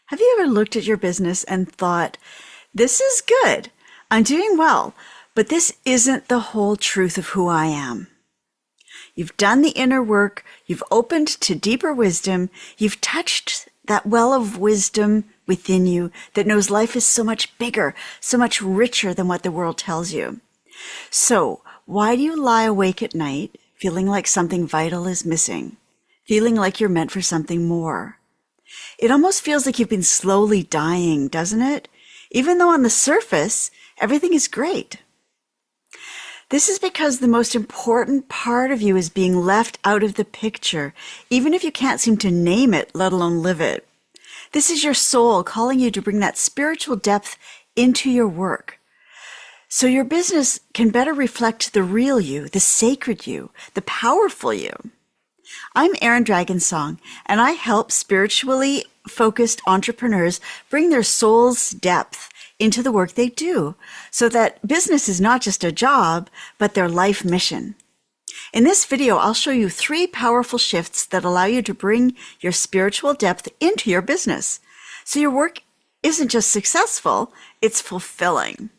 Have you ever looked at your business and thought, this is good, I'm doing well, but this isn't the whole truth of who I am? You've done the inner work, you've opened to deeper wisdom, you've touched that well of wisdom within you that knows life is so much bigger, so much richer than what the world tells you. So, why do you lie awake at night feeling like something vital is missing, feeling like you're meant for something more? It almost feels like you've been slowly dying, doesn't it? Even though on the surface, everything is great. This is because the most important part of you is being left out of the picture, even if you can't seem to name it, let alone live it. This is your soul calling you to bring that spiritual depth into your work, so your business can better reflect the real you, the sacred you, the powerful you. I'm Erin Dragonsong, and I help spiritually focused entrepreneurs bring their soul's depth into the work they do, so that business is not just a job, but their life mission. In this video, I'll show you 3 powerful shifts that allow you to bring your spiritual depth into your business, so your work isn't just successful, it's fulfilling.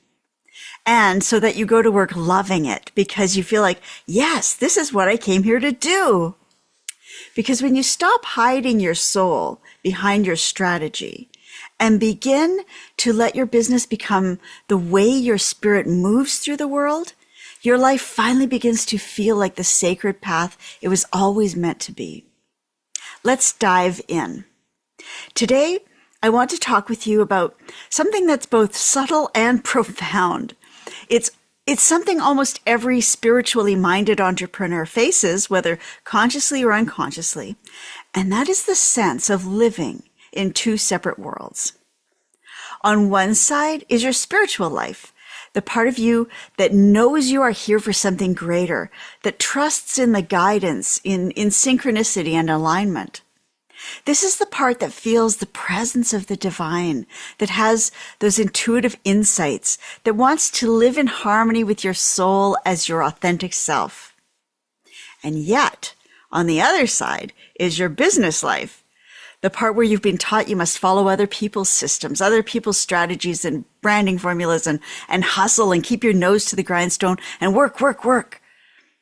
And so that you go to work loving it because you feel like, yes, this is what I came here to do. Because when you stop hiding your soul behind your strategy and begin to let your business become the way your spirit moves through the world, your life finally begins to feel like the sacred path it was always meant to be. Let's dive in. Today, I want to talk with you about something that's both subtle and profound. It's something almost every spiritually minded entrepreneur faces, whether consciously or unconsciously, and that is the sense of living in 2 separate worlds. On one side is your spiritual life, the part of you that knows you are here for something greater, that trusts in the guidance, in synchronicity and alignment. This is the part that feels the presence of the divine, that has those intuitive insights, that wants to live in harmony with your soul as your authentic self. And yet, on the other side is your business life, the part where you've been taught you must follow other people's systems, other people's strategies and branding formulas and hustle and keep your nose to the grindstone and work, work, work.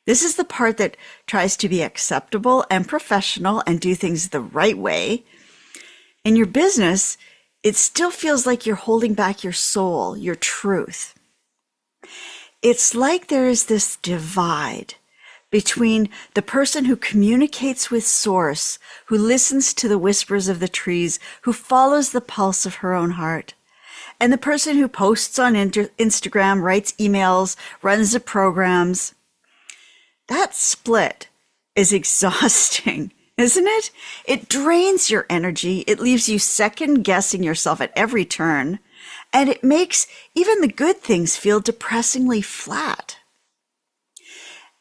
This is the part that tries to be acceptable and professional and do things the right way. In your business, it still feels like you're holding back your soul, your truth. It's like there is this divide between the person who communicates with Source, who listens to the whispers of the trees, who follows the pulse of her own heart, and the person who posts on Instagram, writes emails, runs the programs. That split is exhausting, isn't it? It drains your energy. It leaves you second guessing yourself at every turn. And it makes even the good things feel depressingly flat.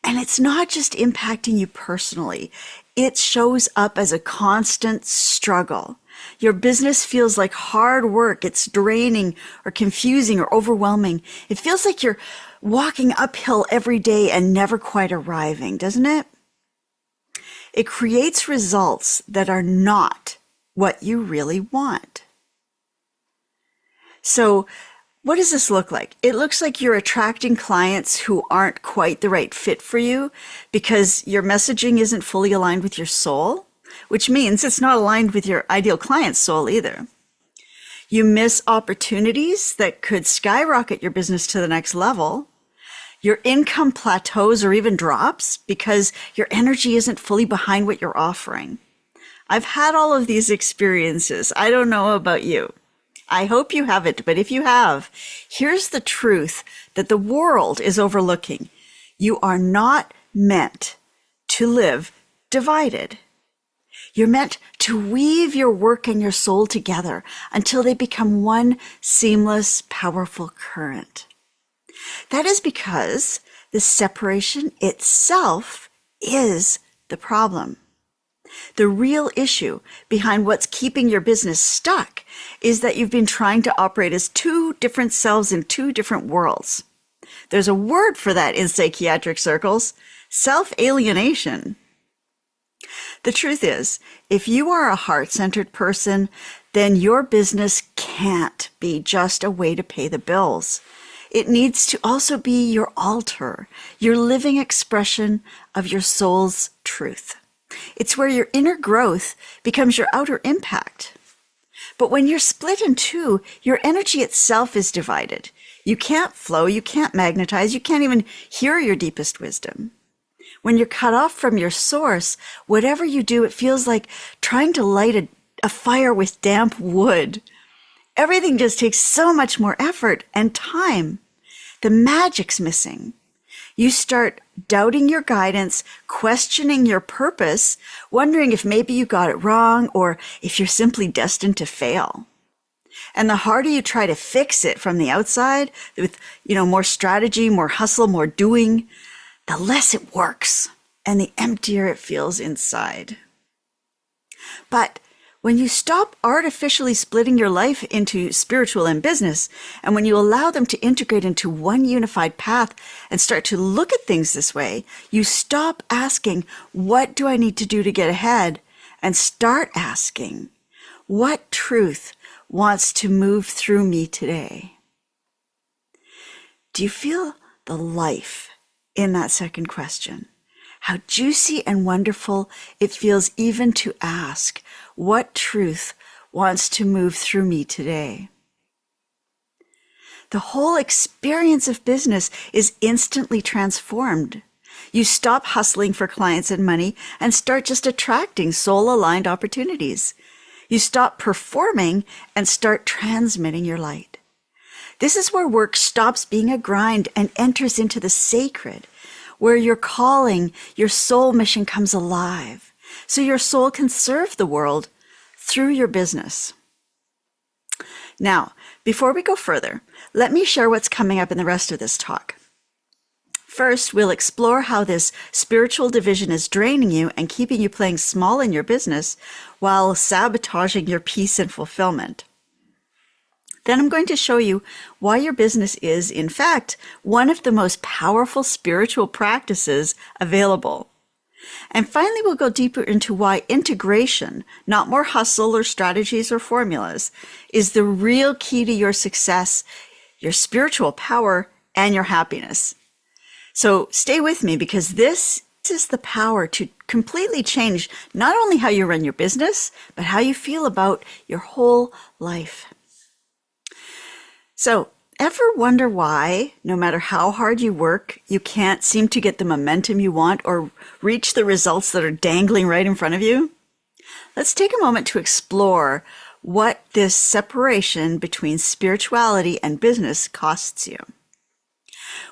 And it's not just impacting you personally. It shows up as a constant struggle. Your business feels like hard work. It's draining or confusing or overwhelming. It feels like you're walking uphill every day and never quite arriving, doesn't it? It creates results that are not what you really want. So, what does this look like? It looks like you're attracting clients who aren't quite the right fit for you because your messaging isn't fully aligned with your soul, which means it's not aligned with your ideal client's soul either. You miss opportunities that could skyrocket your business to the next level. Your income plateaus or even drops because your energy isn't fully behind what you're offering. I've had all of these experiences. I don't know about you. I hope you haven't, but if you have, here's the truth that the world is overlooking. You are not meant to live divided. You're meant to weave your work and your soul together until they become one seamless, powerful current. That is because the separation itself is the problem. The real issue behind what's keeping your business stuck is that you've been trying to operate as 2 different selves in 2 different worlds. There's a word for that in psychiatric circles: self-alienation. The truth is, if you are a heart-centered person, then your business can't be just a way to pay the bills. It needs to also be your altar, your living expression of your soul's truth. It's where your inner growth becomes your outer impact. But when you're split in two, your energy itself is divided. You can't flow, you can't magnetize, you can't even hear your deepest wisdom. When you're cut off from your source, whatever you do, it feels like trying to light a fire with damp wood. Everything just takes so much more effort and time. The magic's missing. You start doubting your guidance, questioning your purpose, wondering if maybe you got it wrong or if you're simply destined to fail. And the harder you try to fix it from the outside with, more strategy, more hustle, more doing, the less it works and the emptier it feels inside. But when you stop artificially splitting your life into spiritual and business, and when you allow them to integrate into one unified path and start to look at things this way, you stop asking, what do I need to do to get ahead? And start asking, what truth wants to move through me today? Do you feel the life in that second question? How juicy and wonderful it feels even to ask, what truth wants to move through me today? The whole experience of business is instantly transformed. You stop hustling for clients and money and start just attracting soul-aligned opportunities. You stop performing and start transmitting your light. This is where work stops being a grind and enters into the sacred, where your calling, your soul mission comes alive, so your soul can serve the world through your business. Now, before we go further, let me share what's coming up in the rest of this talk. First, we'll explore how this spiritual division is draining you and keeping you playing small in your business while sabotaging your peace and fulfillment. Then I'm going to show you why your business is, in fact, one of the most powerful spiritual practices available. And finally, we'll go deeper into why integration, not more hustle or strategies or formulas, is the real key to your success, your spiritual power, and your happiness. So stay with me, because this is the power to completely change not only how you run your business, but how you feel about your whole life. So, ever wonder why, no matter how hard you work, you can't seem to get the momentum you want or reach the results that are dangling right in front of you? Let's take a moment to explore what this separation between spirituality and business costs you.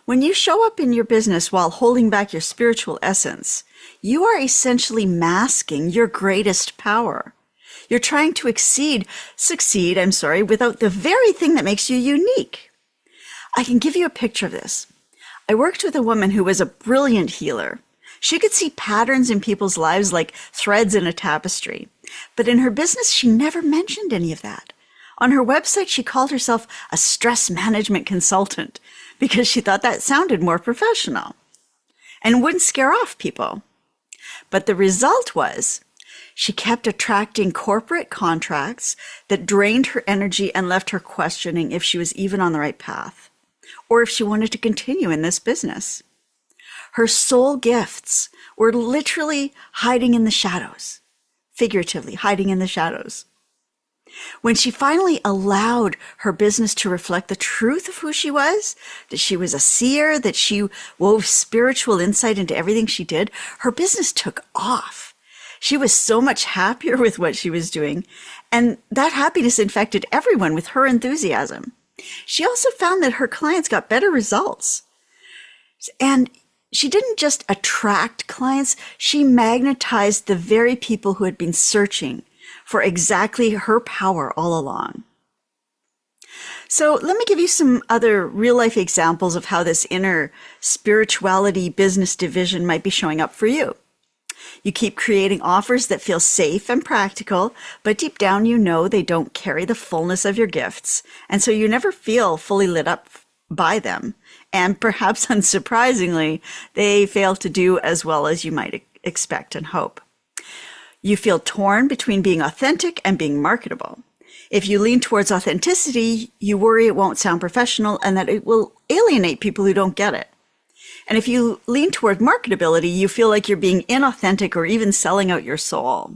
When you show up in your business while holding back your spiritual essence, you are essentially masking your greatest power. You're trying to succeed, without the very thing that makes you unique. I can give you a picture of this. I worked with a woman who was a brilliant healer. She could see patterns in people's lives like threads in a tapestry. But in her business, she never mentioned any of that. On her website, she called herself a stress management consultant because she thought that sounded more professional and wouldn't scare off people. But the result was she kept attracting corporate contracts that drained her energy and left her questioning if she was even on the right path or if she wanted to continue in this business. Her soul gifts were literally hiding in the shadows, figuratively hiding in the shadows. When she finally allowed her business to reflect the truth of who she was, that she was a seer, that she wove spiritual insight into everything she did, her business took off. She was so much happier with what she was doing, and that happiness infected everyone with her enthusiasm. She also found that her clients got better results. And she didn't just attract clients, she magnetized the very people who had been searching for exactly her power all along. So let me give you some other real-life examples of how this inner spirituality business division might be showing up for you. You keep creating offers that feel safe and practical, but deep down you know they don't carry the fullness of your gifts, and so you never feel fully lit up by them. And perhaps unsurprisingly, they fail to do as well as you might expect and hope. You feel torn between being authentic and being marketable. If you lean towards authenticity, you worry it won't sound professional and that it will alienate people who don't get it. And if you lean toward marketability, you feel like you're being inauthentic or even selling out your soul.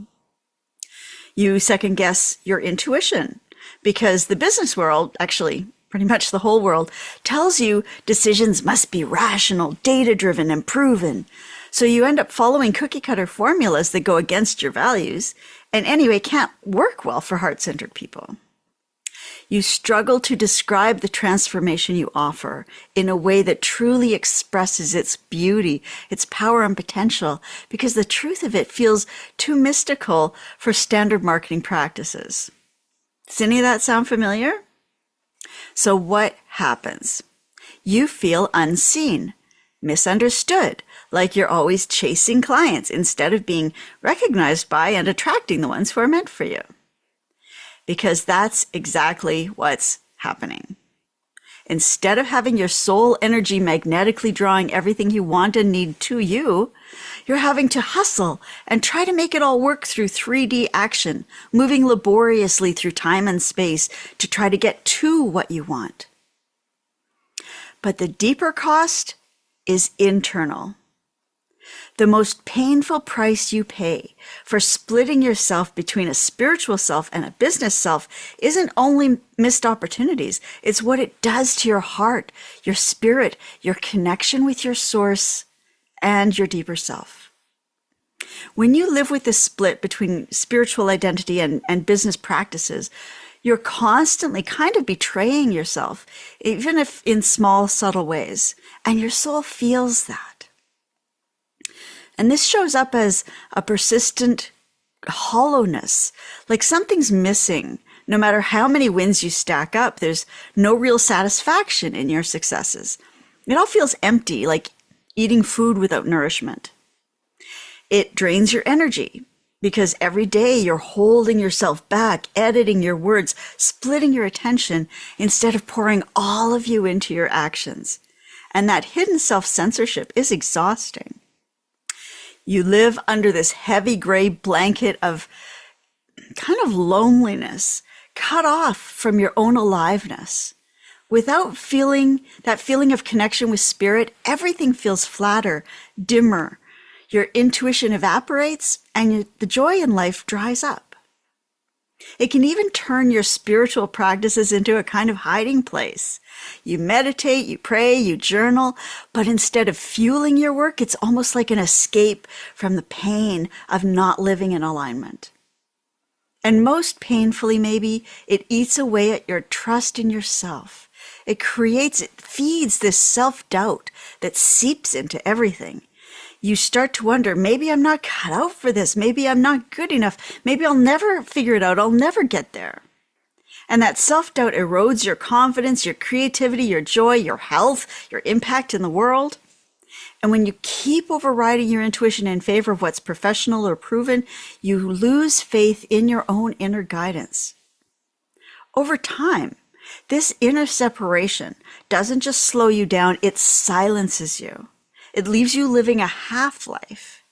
You second guess your intuition because the business world, actually pretty much the whole world, tells you decisions must be rational, data-driven, and proven. So you end up following cookie-cutter formulas that go against your values and anyway can't work well for heart-centered people. You struggle to describe the transformation you offer in a way that truly expresses its beauty, its power and potential, because the truth of it feels too mystical for standard marketing practices. Does any of that sound familiar? So what happens? You feel unseen, misunderstood, like you're always chasing clients instead of being recognized by and attracting the ones who are meant for you. Because that's exactly what's happening. Instead of having your soul energy magnetically drawing everything you want and need to you, you're having to hustle and try to make it all work through 3D action, moving laboriously through time and space to try to get to what you want. But the deeper cost is internal. The most painful price you pay for splitting yourself between a spiritual self and a business self isn't only missed opportunities, it's what it does to your heart, your spirit, your connection with your source, and your deeper self. When you live with this split between spiritual identity and business practices, you're constantly kind of betraying yourself, even if in small, subtle ways, and your soul feels that. And this shows up as a persistent hollowness, like something's missing. No matter how many wins you stack up, there's no real satisfaction in your successes. It all feels empty, like eating food without nourishment. It drains your energy because every day you're holding yourself back, editing your words, splitting your attention instead of pouring all of you into your actions. And that hidden self-censorship is exhausting. You live under this heavy gray blanket of kind of loneliness, cut off from your own aliveness. Without feeling that feeling of connection with spirit, everything feels flatter, dimmer. Your intuition evaporates and the joy in life dries up. It can even turn your spiritual practices into a kind of hiding place. You meditate, you pray, you journal, but instead of fueling your work, it's almost like an escape from the pain of not living in alignment. And most painfully, maybe, it eats away at your trust in yourself. It feeds this self-doubt that seeps into everything. You start to wonder, maybe I'm not cut out for this. Maybe I'm not good enough. Maybe I'll never figure it out. I'll never get there. And that self-doubt erodes your confidence, your creativity, your joy, your health, your impact in the world. And when you keep overriding your intuition in favor of what's professional or proven, you lose faith in your own inner guidance. Over time, this inner separation doesn't just slow you down, it silences you. It leaves you living a half-life.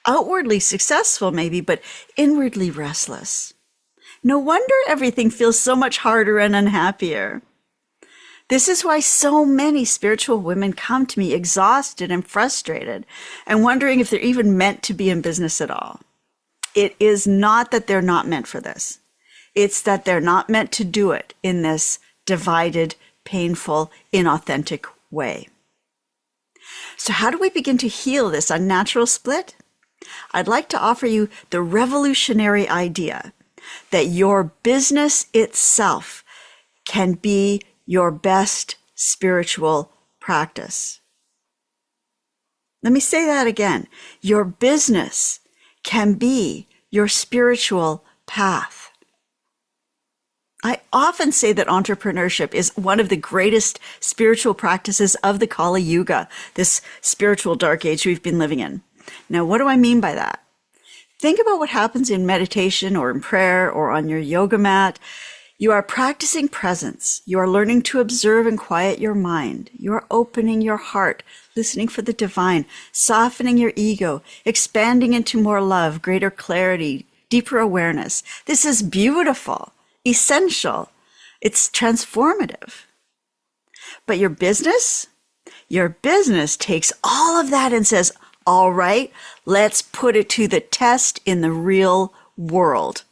Outwardly successful maybe, but inwardly restless. No wonder everything feels so much harder and unhappier. This is why so many spiritual women come to me exhausted and frustrated and wondering if they're even meant to be in business at all. It is not that they're not meant for this. It's that they're not meant to do it in this divided, painful, inauthentic way. So how do we begin to heal this unnatural split? I'd like to offer you the revolutionary idea that your business itself can be your best spiritual practice. Let me say that again. Your business can be your spiritual path. I often say that entrepreneurship is one of the greatest spiritual practices of the Kali Yuga, this spiritual dark age we've been living in. Now, what do I mean by that? Think about what happens in meditation or in prayer or on your yoga mat. You are practicing presence. You are learning to observe and quiet your mind. You are opening your heart, listening for the divine, softening your ego, expanding into more love, greater clarity, deeper awareness. This is beautiful. essential. It's transformative. But your business takes all of that and says, all right, let's put it to the test in the real world.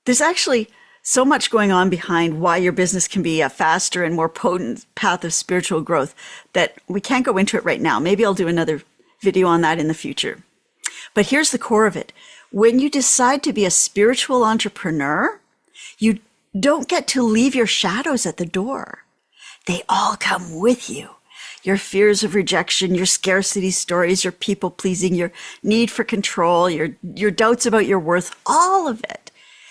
There's actually so much going on behind why your business can be a faster and more potent path of spiritual growth that we can't go into it right now. Maybe I'll do another video on that in the future. But here's the core of it. When you decide to be a spiritual entrepreneur, you don't get to leave your shadows at the door. They all come with you. Your fears of rejection, your scarcity stories, your people pleasing, your need for control, your doubts about your worth, all of it,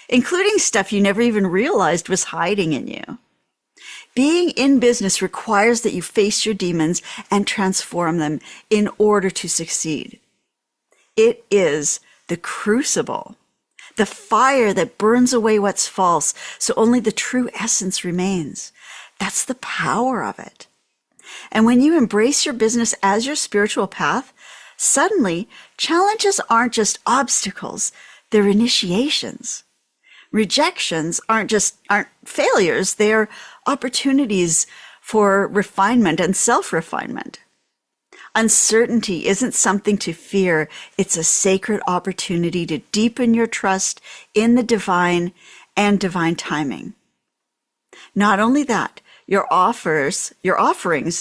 including stuff you never even realized was hiding in you. Being in business requires that you face your demons and transform them in order to succeed. It is the crucible, the fire that burns away what's false, so only the true essence remains. That's the power of it. And when you embrace your business as your spiritual path, suddenly challenges aren't just obstacles, they're initiations. Rejections aren't failures, they're opportunities for refinement and self-refinement. Uncertainty isn't something to fear, it's a sacred opportunity to deepen your trust in the divine and divine timing. Not only that, your offerings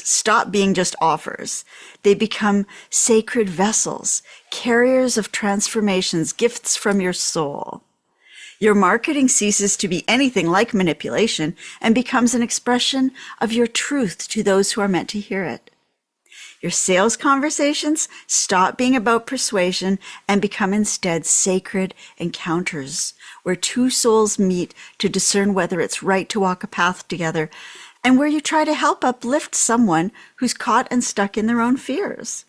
stop being just offers. They become sacred vessels, carriers of transformations, gifts from your soul. Your marketing ceases to be anything like manipulation and becomes an expression of your truth to those who are meant to hear it. Your sales conversations stop being about persuasion and become instead sacred encounters where two souls meet to discern whether it's right to walk a path together, and where you try to help uplift someone who's caught and stuck in their own fears.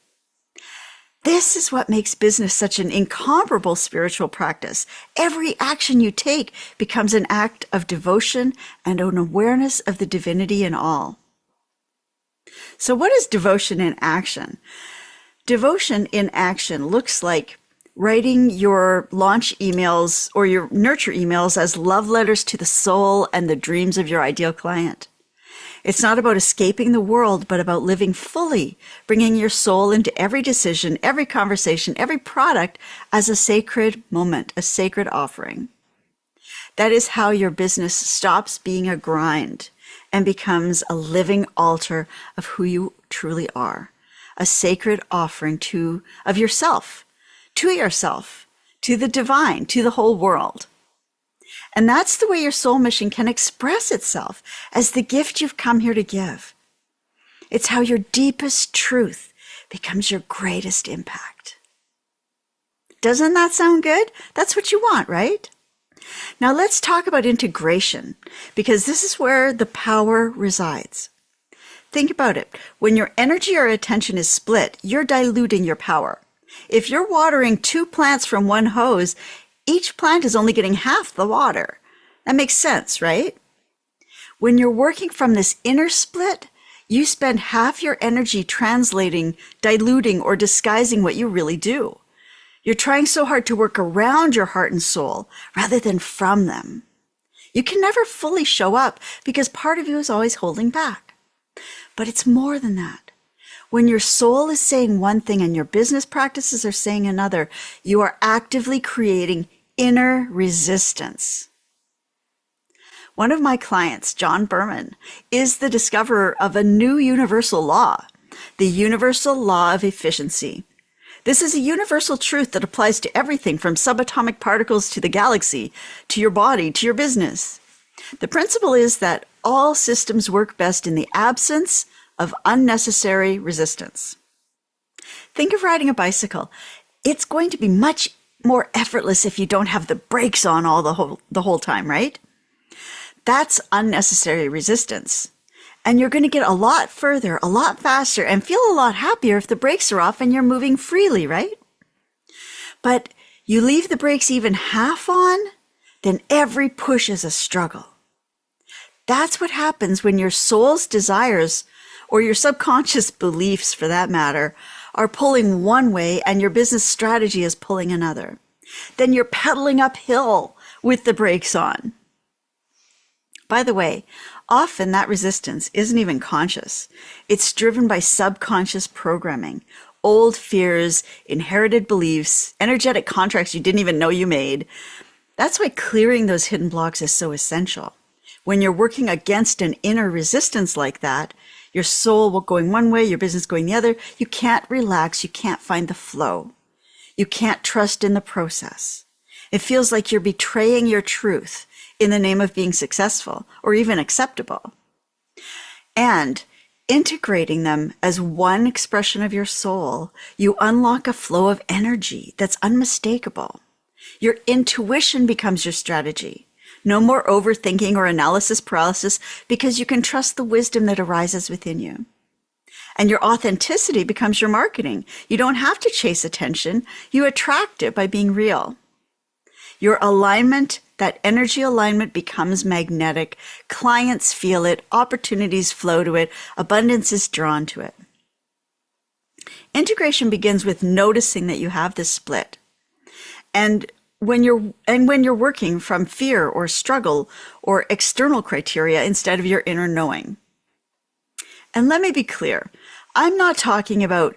This is what makes business such an incomparable spiritual practice. Every action you take becomes an act of devotion and an awareness of the divinity in all. So what is devotion in action? Devotion in action looks like writing your launch emails or your nurture emails as love letters to the soul and the dreams of your ideal client. It's not about escaping the world, but about living fully, bringing your soul into every decision, every conversation, every product as a sacred moment, a sacred offering. That is how your business stops being a grind and becomes a living altar of who you truly are, a sacred offering of yourself, to the divine, to the whole world. And that's the way your soul mission can express itself as the gift you've come here to give. It's how your deepest truth becomes your greatest impact. Doesn't that sound good? That's what you want, right? Now let's talk about integration, because this is where the power resides. Think about it. When your energy or attention is split, you're diluting your power. If you're watering 2 plants from one hose, each plant is only getting half the water. That makes sense, right? When you're working from this inner split, you spend half your energy translating, diluting, or disguising what you really do. You're trying so hard to work around your heart and soul rather than from them. You can never fully show up because part of you is always holding back. But it's more than that. When your soul is saying one thing and your business practices are saying another, you are actively creating inner resistance. One of my clients, John Berman, is the discoverer of a new universal law, the universal law of efficiency. This is a universal truth that applies to everything from subatomic particles to the galaxy, to your body, to your business. The principle is that all systems work best in the absence of unnecessary resistance. Think of riding a bicycle. It's going to be much more effortless if you don't have the brakes on the whole time, right? That's unnecessary resistance. And you're going to get a lot further, a lot faster, and feel a lot happier if the brakes are off and you're moving freely, right? But you leave the brakes even half on, then every push is a struggle. That's what happens when your soul's desires, or your subconscious beliefs for that matter, are pulling one way and your business strategy is pulling another. Then you're pedaling uphill with the brakes on. By the way, often that resistance isn't even conscious. It's driven by subconscious programming, old fears, inherited beliefs, energetic contracts you didn't even know you made. That's why clearing those hidden blocks is so essential. When you're working against an inner resistance like that, your soul going one way, your business going the other, you can't relax, you can't find the flow. You can't trust in the process. It feels like you're betraying your truth in the name of being successful or even acceptable. And integrating them as one expression of your soul, you unlock a flow of energy that's unmistakable. Your intuition becomes your strategy. No more overthinking or analysis paralysis because you can trust the wisdom that arises within you. And your authenticity becomes your marketing. You don't have to chase attention. You attract it by being real. Your alignment, that energy alignment becomes magnetic. Clients feel it. Opportunities flow to it. Abundance is drawn to it. Integration begins with noticing that you have this split. And when you're working from fear or struggle or external criteria instead of your inner knowing. And let me be clear, I'm not talking about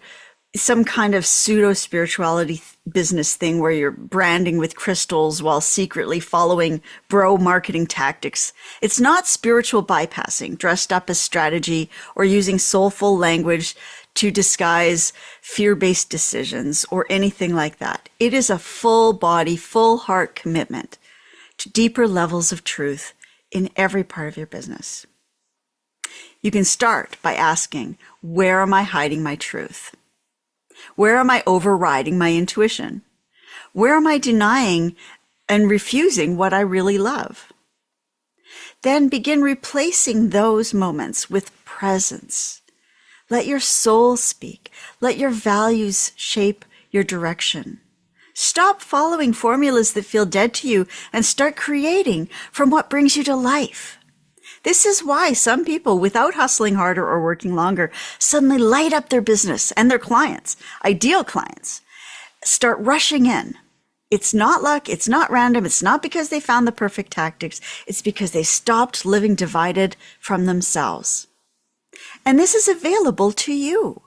some kind of pseudo-spirituality business thing where you're branding with crystals while secretly following bro marketing tactics. It's not spiritual bypassing, dressed up as strategy, or using soulful language to disguise fear-based decisions or anything like that. It is a full body, full heart commitment to deeper levels of truth in every part of your business. You can start by asking, where am I hiding my truth? Where am I overriding my intuition? Where am I denying and refusing what I really love? Then begin replacing those moments with presence. Let your soul speak. Let your values shape your direction. Stop following formulas that feel dead to you and start creating from what brings you to life. This is why some people, without hustling harder or working longer, suddenly light up their business and their clients, ideal clients, start rushing in. It's not luck. It's not random. It's not because they found the perfect tactics. It's because they stopped living divided from themselves. And this is available to you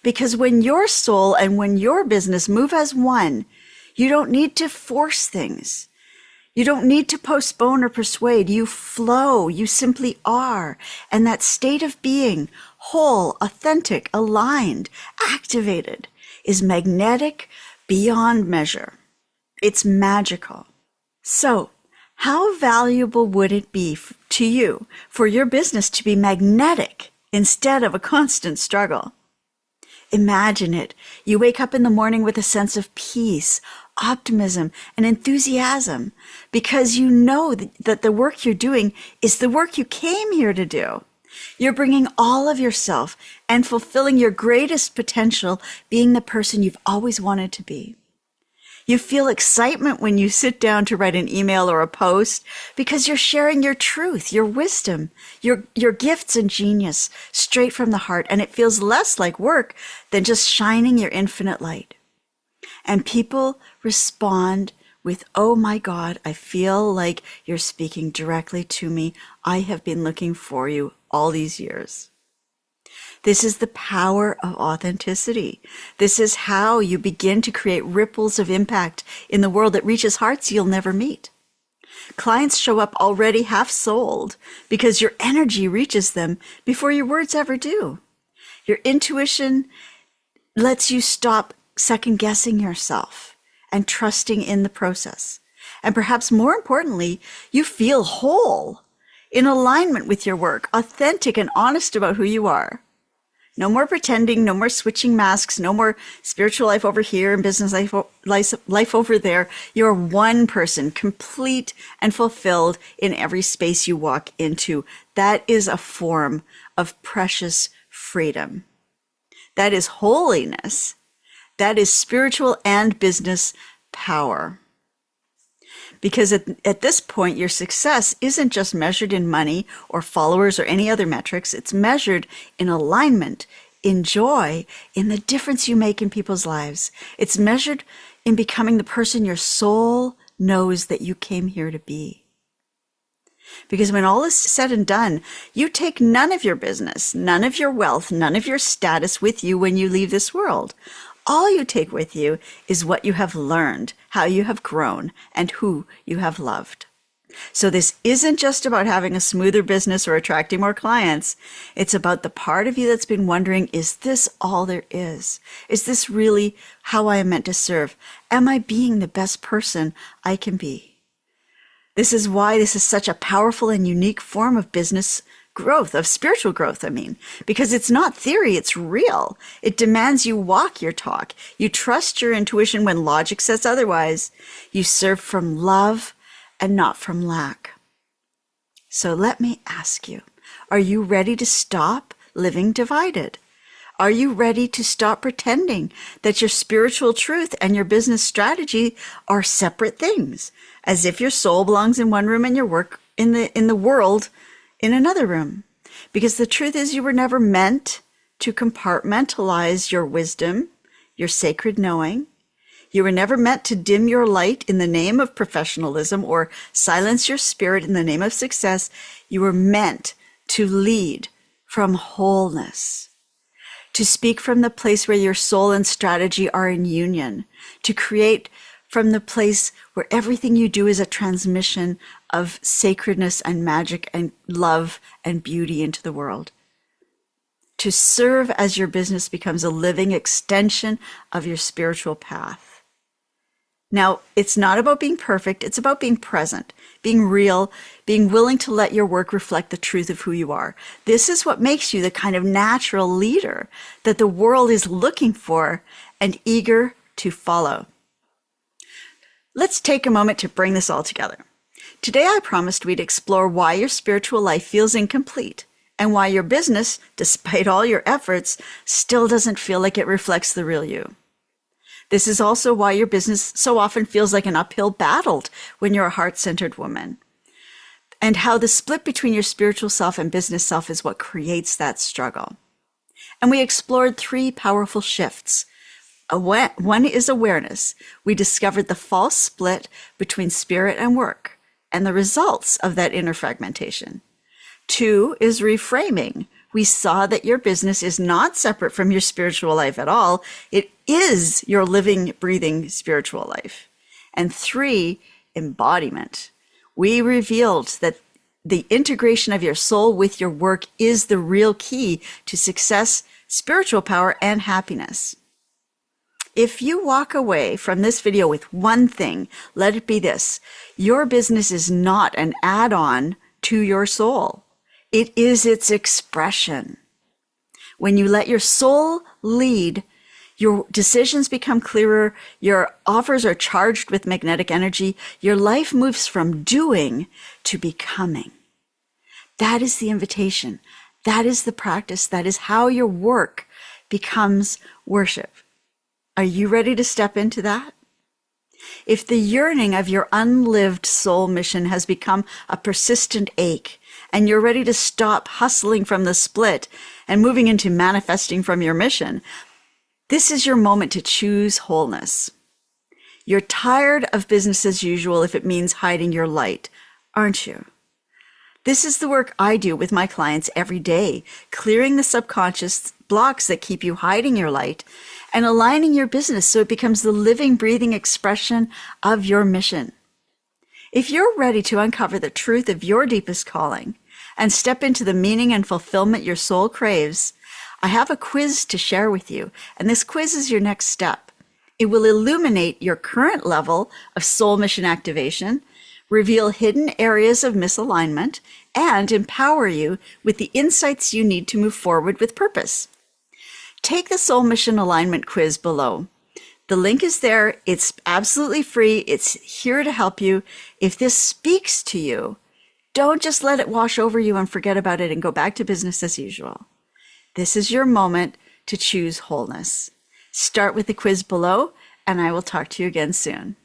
because when your soul and when your business move as one, you don't need to force things. You don't need to postpone or persuade. You flow. You simply are. And that state of being, whole, authentic, aligned, activated, is magnetic beyond measure. It's magical. So, how valuable would it be to you for your business to be magnetic instead of a constant struggle? Imagine it. You wake up in the morning with a sense of peace, optimism, and enthusiasm because you know that the work you're doing is the work you came here to do. You're bringing all of yourself and fulfilling your greatest potential, being the person you've always wanted to be. You feel excitement when you sit down to write an email or a post because you're sharing your truth, your wisdom, your gifts and genius straight from the heart. And it feels less like work than just shining your infinite light. And people respond with, oh my God, I feel like you're speaking directly to me. I have been looking for you all these years. This is the power of authenticity. This is how you begin to create ripples of impact in the world that reaches hearts you'll never meet. Clients show up already half sold because your energy reaches them before your words ever do. Your intuition lets you stop second guessing yourself and trusting in the process. And perhaps more importantly, you feel whole, in alignment with your work, authentic and honest about who you are. No more pretending, no more switching masks, no more spiritual life over here and business life over there. You're one person, complete and fulfilled in every space you walk into. That is a form of precious freedom. That is holiness. That is spiritual and business power. Because at this point, your success isn't just measured in money or followers or any other metrics. It's measured in alignment, in joy, in the difference you make in people's lives. It's measured in becoming the person your soul knows that you came here to be. Because when all is said and done, you take none of your business, none of your wealth, none of your status with you when you leave this world. All you take with you is what you have learned, how you have grown, and who you have loved. So this isn't just about having a smoother business or attracting more clients. It's about the part of you that's been wondering, is this all there is? Is this really how I am meant to serve? Am I being the best person I can be? This is why this is such a powerful and unique form of business growth, of spiritual growth, because it's not theory, it's real. It demands you walk your talk. You trust your intuition when logic says otherwise. You serve from love and not from lack. So let me ask you, are you ready to stop living divided? Are you ready to stop pretending that your spiritual truth and your business strategy are separate things, as if your soul belongs in one room and your work in the world in another room? Because the truth is, you were never meant to compartmentalize your wisdom, your sacred knowing. You were never meant to dim your light in the name of professionalism or silence your spirit in the name of success. You were meant to lead from wholeness, to speak from the place where your soul and strategy are in union, to create from the place where everything you do is a transmission of sacredness and magic and love and beauty into the world. To serve as your business becomes a living extension of your spiritual path. Now, it's not about being perfect. It's about being present, being real, being willing to let your work reflect the truth of who you are. This is what makes you the kind of natural leader that the world is looking for and eager to follow. Let's take a moment to bring this all together. Today, I promised we'd explore why your spiritual life feels incomplete and why your business, despite all your efforts, still doesn't feel like it reflects the real you. This is also why your business so often feels like an uphill battle when you're a heart-centered woman, and how the split between your spiritual self and business self is what creates that struggle. And we explored 3 powerful shifts. One is awareness. We discovered the false split between spirit and work and the results of that inner fragmentation. 2 is reframing. We saw that your business is not separate from your spiritual life at all. It is your living, breathing spiritual life. And 3, embodiment. We revealed that the integration of your soul with your work is the real key to success, spiritual power, and happiness. If you walk away from this video with one thing, let it be this: your business is not an add-on to your soul. It is its expression. When you let your soul lead, your decisions become clearer, your offers are charged with magnetic energy, your life moves from doing to becoming. That is the invitation. That is the practice. That is how your work becomes worship. Are you ready to step into that? If the yearning of your unlived soul mission has become a persistent ache, and you're ready to stop hustling from the split and moving into manifesting from your mission, this is your moment to choose wholeness. You're tired of business as usual if it means hiding your light, aren't you? This is the work I do with my clients every day, clearing the subconscious blocks that keep you hiding your light and aligning your business so it becomes the living, breathing expression of your mission. If you're ready to uncover the truth of your deepest calling and step into the meaning and fulfillment your soul craves, I have a quiz to share with you, and this quiz is your next step. It will illuminate your current level of soul mission activation, reveal hidden areas of misalignment, and empower you with the insights you need to move forward with purpose. Take the Soul Mission Alignment quiz below. The link is there. It's absolutely free. It's here to help you. If this speaks to you, don't just let it wash over you and forget about it and go back to business as usual. This is your moment to choose wholeness. Start with the quiz below, and I will talk to you again soon.